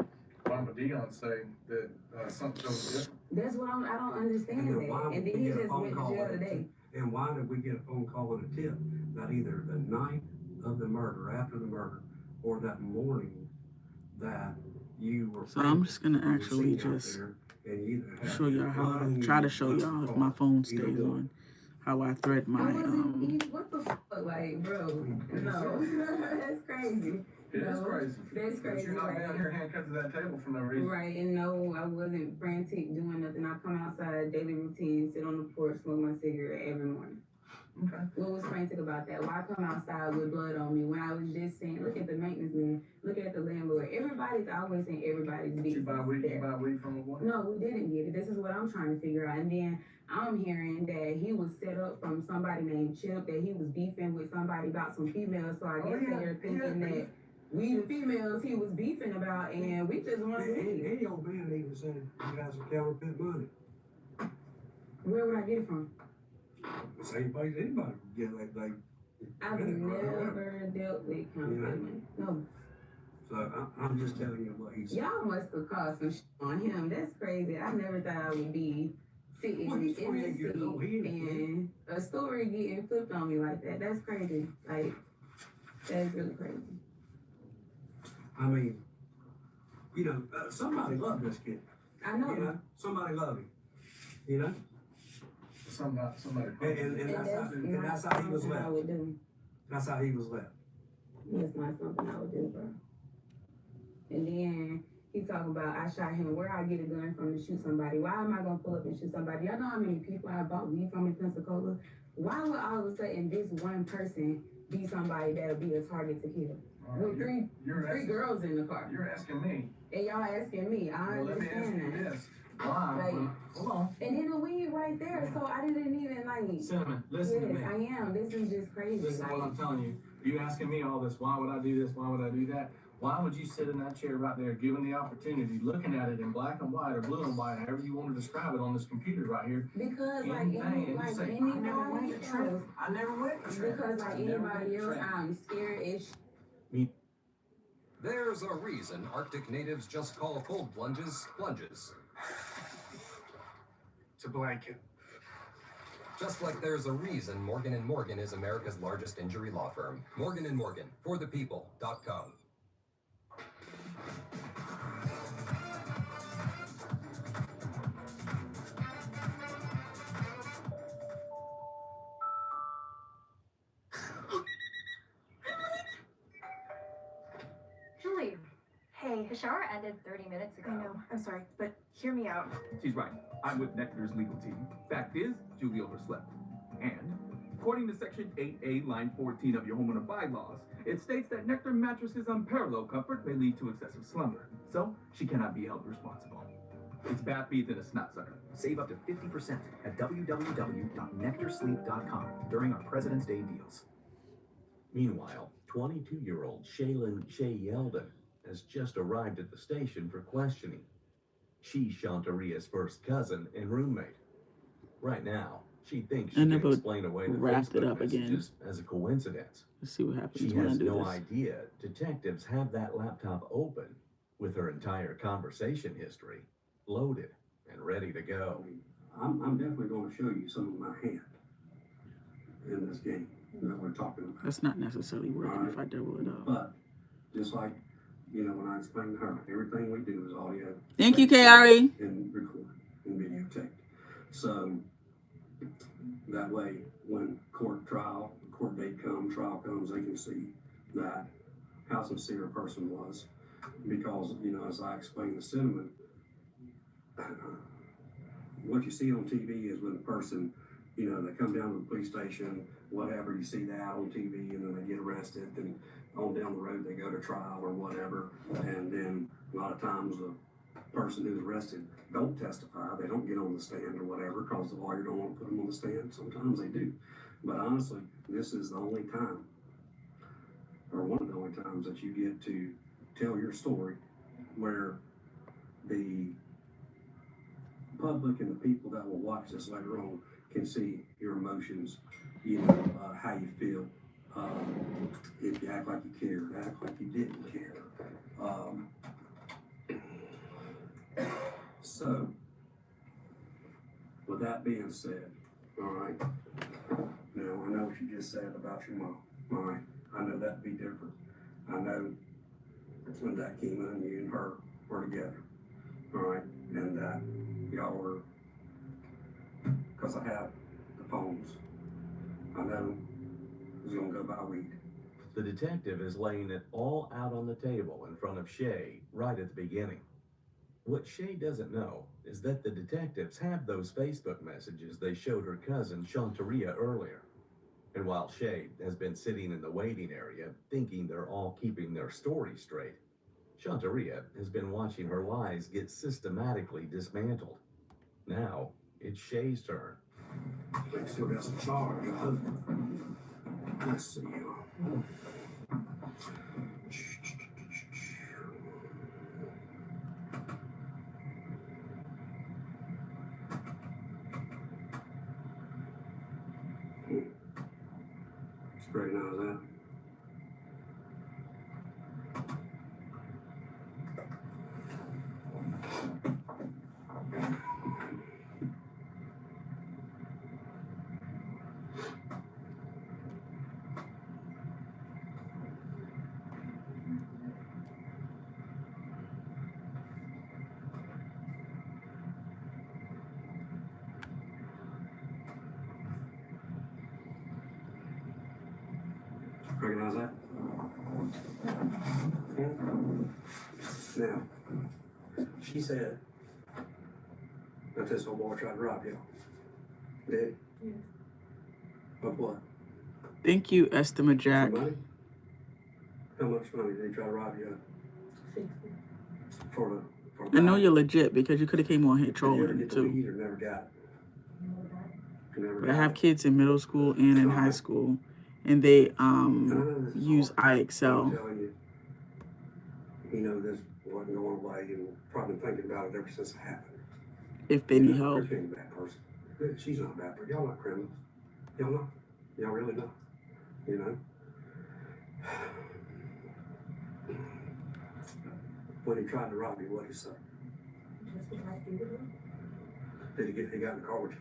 Mama Dion say that something was different. That's what I don't understand And then that. why And would then we he get a just phone went to call jail at a today. And why did we get a phone call and a tip that either the night of the murder, after the murder, or that morning that you were So I'm just gonna you were actually seen out just there and you either had show y'all how blood on I you try to or show blood y'all if on my the phone car. stays Either one. on, how I thread my I wasn't eating. What the fuck? Like, bro, no. That's crazy. It is No, crazy. that's But crazy, you're not right. down here handcuffed to that table for no reason. Right, and no, I wasn't frantic doing nothing. I come outside, daily routine, sit on the porch, smoke my cigarette every morning. Okay. What was frantic about that? Why come outside with blood on me when I was just saying, look at the maintenance man, look at the landlord. Everybody's always saying everybody's Did you business. buy weed? there. You buy weed from a woman? No, we didn't get it. This is what I'm trying to figure out. And then I'm hearing that he was set up from somebody named Chip, that he was beefing with somebody about some females. So I guess they're thinking that we the females he was beefing about, and we just wanted to leave. Any old man even said you guys are counterfeit money. Where would I get it from? The same place anybody can get like I've never dealt with counterfeit money. No. So I'm just telling you what he said. Y'all must have caused some shit on him. That's crazy. I never thought I would be sitting Well, he's in 28 this years seat old. He ain't and a story getting flipped on me like that. That's crazy. Like, that's really crazy. I mean, you know, somebody loved this kid. I know. You know, somebody loved him. You know, Somebody. and that's how he was something I left. would do. That's how he was left. That's not something I would do, bro. And then he talking about I shot him. Where I get a gun from to shoot somebody? Why am I gonna pull up and shoot somebody? Y'all know how many people I bought weed from in Pensacola? Why would all of a sudden this one person be somebody that'll be a target to kill? With three girls in the car. You're asking me. And y'all asking me. I Well, let me ask understand you that. this. Why? Like, Hold on. and then the weed right there. So I didn't even like, Cinnamon, listen to me. yes, I am. This is just crazy. Listen to what I'm telling you. You asking me all this, why would I do this? Why would I do that? Why would you sit in that chair right there, given the opportunity, looking at it in black and white or blue and white, however you want to describe it on this computer right here? Because like Anything, and you like say, anybody I never went the trip. else, I never went the trip. because like I never went anybody the else, trip. I'm scared as There's a reason Arctic natives just call cold plunges plunges. It's a blanket. Just like there's a reason Morgan & Morgan is America's largest injury law firm. Morgan & Morgan, forthepeople.com. Julie, hey, the shower ended 30 minutes ago. I know. I'm sorry, but hear me out. She's right. I'm with Nectar's legal team. Fact is, Julie overslept. And, according to Section 8A, Line 14 of your homeowner bylaws, it states that Nectar mattresses' unparalleled comfort may lead to excessive slumber. So, she cannot be held responsible. It's bad feeds and a snot sucker. Save up to 50% at www.nectarsleep.com during our President's Day deals. Meanwhile, 22-year-old Shaylin Shay Yeldon has just arrived at the station for questioning. She's Shantaria's first cousin and roommate. Right now, she thinks she And can about explain away the wrapped it Facebook up again. messages as a coincidence. Let's see what happens She when I has do no this. idea detectives have that laptop open with her entire conversation history loaded and ready to go. I'm definitely going to show you some of my hand in this game that we're talking about. That's not necessarily working if I double it up. But just like, you know, when I explained to her, everything we do is audio. Thank you, KRE. And recorded and videotaped. So that way, when court date comes, trial comes, they can see that how sincere a person was. Because, you know, as I explained to Cinnamon, what you see on TV is when a person, you know, they come down to the police station, whatever, you see that on TV, and then they get arrested, and on down the road they go to trial or whatever, and then a lot of times the person who's arrested don't testify, they don't get on the stand or whatever, because the lawyer don't want to put them on the stand. Sometimes they do. But honestly, this is the only time, or one of the only times that you get to tell your story where the public and the people that will watch this later on can see your emotions, you know, how you feel, if you act like you cared, act like you didn't care. So, with that being said, all right, now I know what you just said about your mom, all right, I know that'd be different. I know when that came in, you and her were together, all right, and that y'all were, because I have the phones, I know it's gonna go by a week. The detective is laying it all out on the table in front of Shay right at the beginning. What Shay doesn't know is that the detectives have those Facebook messages they showed her cousin Shantaria earlier. And while Shay has been sitting in the waiting area thinking they're all keeping their story straight, Shantaria has been watching her lies get systematically dismantled. Now, it's Shay's turn. They still got some charge, huh? Let's see. Recognize that? Recognize that? Now, she said that this old boy tried to rob you. Did he? Yes. Of what? Thank you, Estima Jack. For money? How much money did he try to rob you of? 60. For I know you're legit because you could have came on here Did you ever trolling get the too. weed or never got it? But I have kids in middle school and in high school, and they use IXL. You know, this wasn't going away, and probably thinking about it ever since it happened. If they need help. She's a bad person. She's not a bad person. Y'all not criminals. Y'all not. Y'all really not. You know? When he tried to rob you, what did he say? Did he got in the car with you?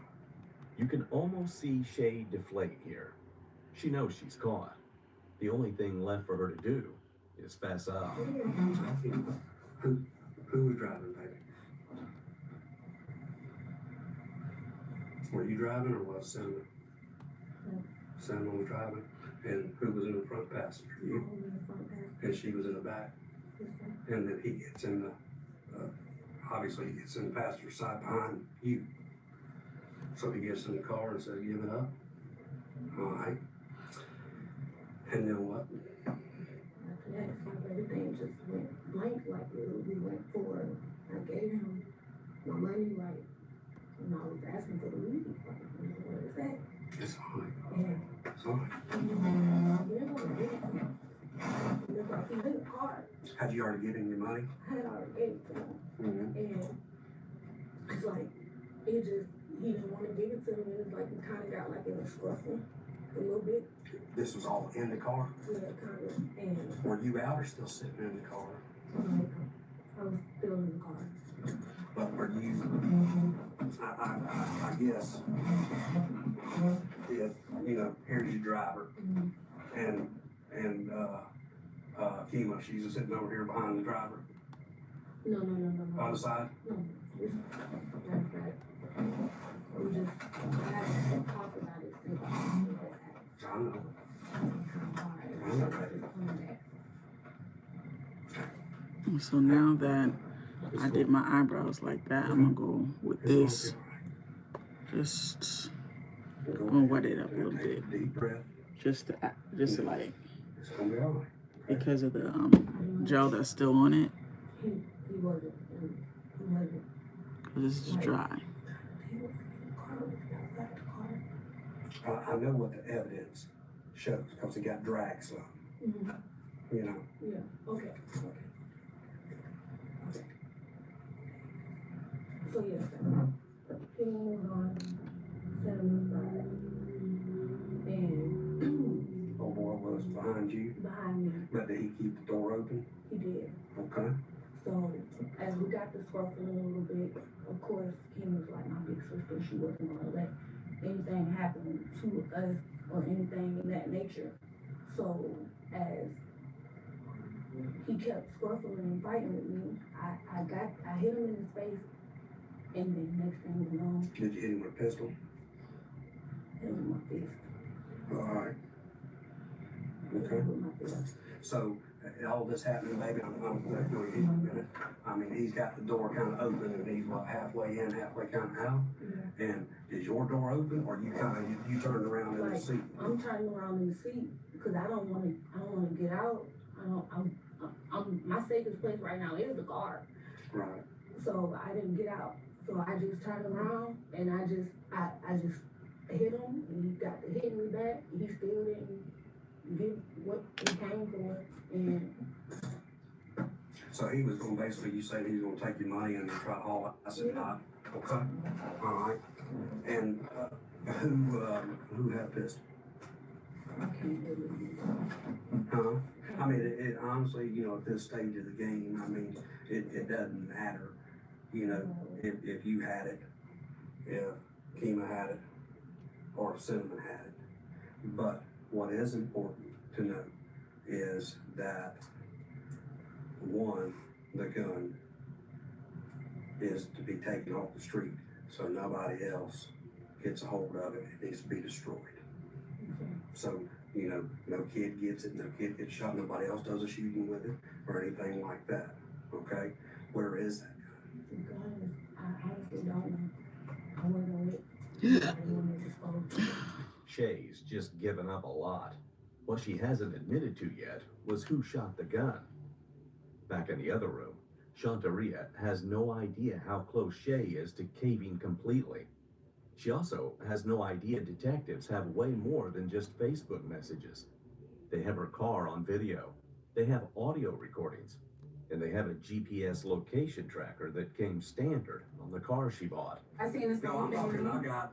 You can almost see Shay deflate here. She knows she's caught. The only thing left for her to do is fess up. Who was driving, baby? Were you driving or was Cinnamon? Cinnamon was driving. And who was in the front passenger? You? And she was in the back. And then he gets in the, obviously he gets in the passenger side behind you. So he gets in the car and says, give it up. All right. And then what? After that, it's like everything just went blank, like we went forward. I gave him my money, like, and I was asking for the lead. Like, what is that? It's all right. Yeah. It's all right. He was in the car. Had you already given your money? I had already gave it to him. Mm-hmm. And it's like, he didn't want to give it to me. It's like we kind of got like in a scuffle a little bit. This was all in the car? Yeah, kind of. And Were you out or still sitting in the car? I was still in the car. But were you, I guess, if, you know, here's your driver, and Kima, she's just sitting over here behind the driver. No. On the side? No. It's like that. We just, I had to talk about it. I know. So now that I did my eyebrows like that, I'm gonna go with this. Just I'm gonna wet it up a little bit. Deep breath. Just to like, It's gonna be all right. because of the gel that's still on it. He wasn't. He wasn't. Cause this is dry. I know what the evidence shows because it got dragged some. You know. Yeah. Okay. So yes, he moved on, set him aside, and Old boy was behind you, behind me, but did he keep the door open? he did. Okay. So as we got the scuffle a little bit, of course, Kim was like my big sister. She wasn't gonna let anything happen to us or anything in that nature. So as he kept scuffling and fighting with me, I hit him in his face, and then next thing you know, Did you hit him with a pistol? hit him with my fist. All right. Hit Okay. him with my fist. So all this happening, baby, I'm going to hit you in a minute. I mean, he's got the door kind of open, and he's what, halfway in, halfway kind of out. Yeah. And is your door open, or you kind of you turned around in the seat? I'm turning around in the seat because I don't want to get out. My safest place right now is the car. Right. So I didn't get out. So I just turned around and I just hit him, and he got to hit me back. He still didn't get what he came for. And So he was going to basically, you said he was going to take your money and try to haul it. I said, not. Okay. All right. And who had a pistol? I can't really. Huh? I mean, it honestly, you know, at this stage of the game, I mean, it doesn't matter, you know, if you had it, if Kima had it, or if Cinnamon had it. But what is important to know is that, one, the gun is to be taken off the street so nobody else gets a hold of it. It needs to be destroyed. So, you know, no kid gets it, no kid gets shot, nobody else does a shooting with it or anything like that. Okay? Where is that gun? The gun is, I honestly don't know. I went on it. I didn't want to dispose of it. Shay's just given up a lot. What she hasn't admitted to yet was who shot the gun. Back in the other room, Shantaria has no idea how close Shay is to caving completely. She also has no idea detectives have way more than just Facebook messages. They have her car on video, they have audio recordings, and they have a GPS location tracker that came standard on the car she bought. I seen the No, I'm same talking, I thing. got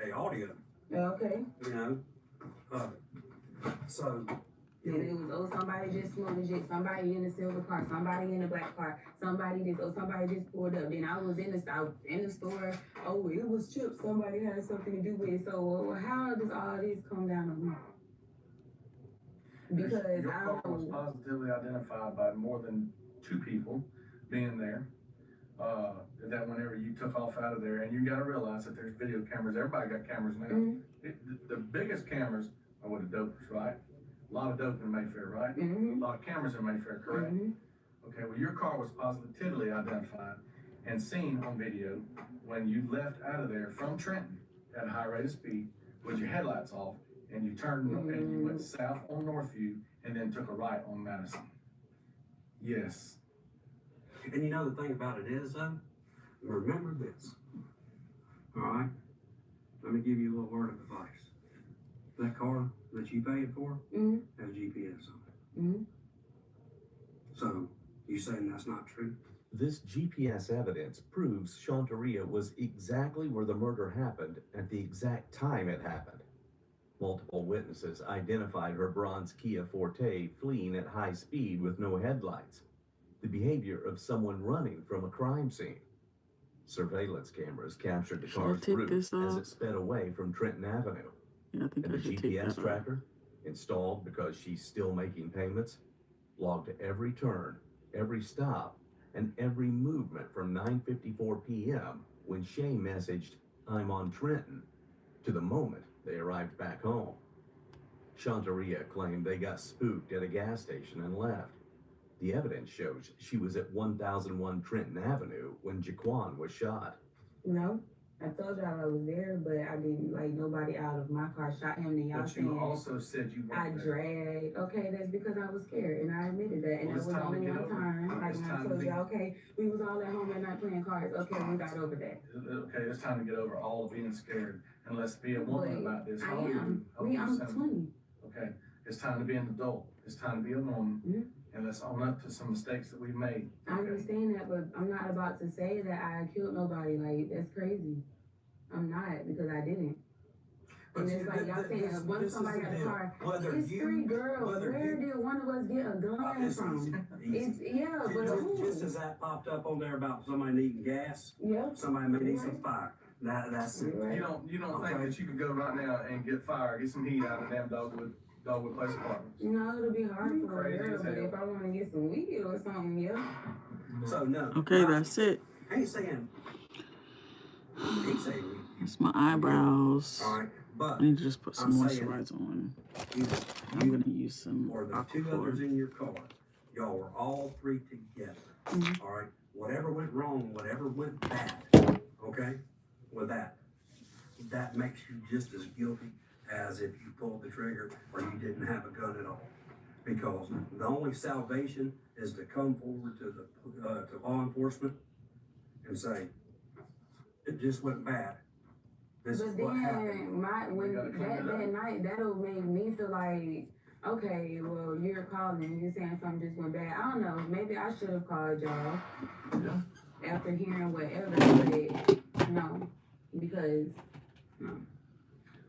a audio, Okay. you know, so, you And it know, was, oh, somebody just smoked it, somebody in the silver car, somebody in the black car, somebody this, oh, somebody just pulled up. Then I was in the store, oh, it was Chip, somebody had something to do with it. So how does all this come down on me? Because Your I car was don't know. positively identified by more than 2 people being there. That whenever you took off out of there, and you gotta realize that there's video cameras, everybody got cameras now. The biggest cameras are with the dopers, right? A lot of dope in Mayfair, right? A lot of cameras in Mayfair, correct? Okay, well, your car was positively identified and seen on video when you left out of there from Trenton at a high rate of speed with your headlights off, and you turned and you went south on Northview and then took a right on Madison. Yes. and you know the thing about it is, remember this, all right? Let me give you a little word of advice. That car that you paid for has GPS on it. So, you saying that's not true? This GPS evidence proves Shantaria was exactly where the murder happened at the exact time it happened. Multiple witnesses identified her bronze Kia Forte fleeing at high speed with no headlights, the behavior of someone running from a crime scene. Surveillance cameras captured the Should I car's take route this as off? it sped away from Trenton Avenue. Yeah, I think And I the should take GPS that off. tracker, installed because she's still making payments, logged every turn, every stop, and every movement from 9:54 p.m. when Shay messaged, "I'm on Trenton," to the moment they arrived back home. Shantaria claimed they got spooked at a gas station and left. The evidence shows she was at 1001 Trenton Avenue when Jaquan was shot. No, I told y'all I was there, but I didn't, like, nobody out of my car shot him. And y'all But you saying also said you I weren't there. dragged. Okay, that's because I was scared, and I admitted that. And Well, that it's was time to only get one over it. time. Like It's when I time to told be- y'all, okay, we was all at home at night playing cards. Okay, we got over that. Okay, it's time to get over all of being scared, and let's be a woman But about this. I How old are am. you? How old are you, I'm Sam? 20. Okay, it's time to be an adult. It's time to be a woman, and let's own up to some mistakes that we've made. I understand that, but I'm not about to say that I killed nobody. Like, that's crazy. I'm not, because I didn't. But And see, it's like y'all saying, once somebody got a car, it's 3 girls. Where did one of us get a gun from? It's, yeah, but Just as that popped up on there about somebody needing gas, somebody may need some fire. That's it. You don't think that you could go right now and get fire, get some heat out of damn Dogwood Place Apartments? No, it'll be hard for a Crazy girl, as but hell. if I want to get some weed or something, yeah. So no. Okay, that's it. I ain't saying. He's saying. It's my eyebrows. All right, but I need to just put some I'm saying moisturizer on. you I'm gonna use some or the 2 others Aquaphor. in your car, y'all were all 3 together. All right, whatever went wrong, whatever went bad, okay, with that makes you just as guilty as if you pulled the trigger or you didn't have a gun at all. Because the only salvation is to come forward to the to law enforcement and say it just went bad. This is But what happened. then when that night, that'll make me feel like, okay, well, you're calling, you're saying something just went bad. I don't know, maybe I should have called y'all after hearing whatever, but no, because no.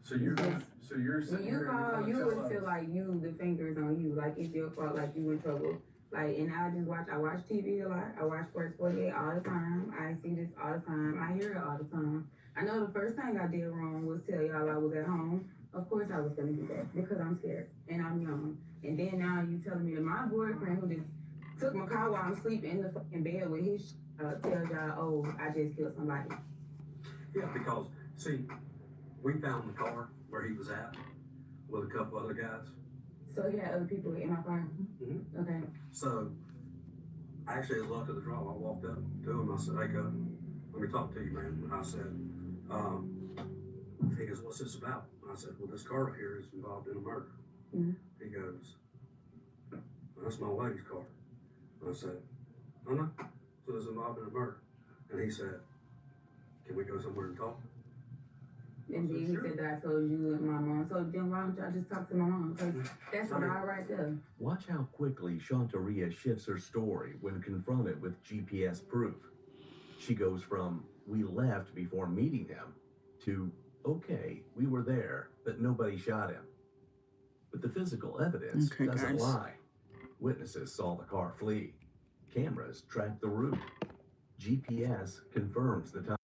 So you're When sitting you here and call, you're you gonna would tell feel us. like the fingers on you, like it's your fault, like you in trouble. Like, and I watch TV a lot. I watch First 48 all the time. I see this all the time. I hear it all the time. I know the first thing I did wrong was tell y'all I was at home. Of course I was gonna do that because I'm scared and I'm young. And then now you telling me that my boyfriend who just took my car while I'm sleeping in the fucking bed with his tells y'all, oh, I just killed somebody. Yeah, because see, we found the car where he was at with a couple other guys. So he had other people in my car. Okay. So actually, as luck of the draw, I walked up to him. I said, "Hey, go, let me talk to you, man." I said, he goes, "What's this about?" I said, "Well, this car right here is involved in a murder." He goes, "That's my lady's car." I said, "Oh no, so it's involved in a murder." And he said, "Can we go somewhere and talk?" And then he said that I told you and my mom. So then why don't y'all just talk to my mom? Because that's what I right there. Watch how quickly Shantaria shifts her story when confronted with GPS proof. She goes from, "We left before meeting him," to, "Okay, we were there, but nobody shot him." But the physical evidence Okay, doesn't guys. lie. Witnesses saw the car flee. Cameras tracked the route. GPS confirms the time.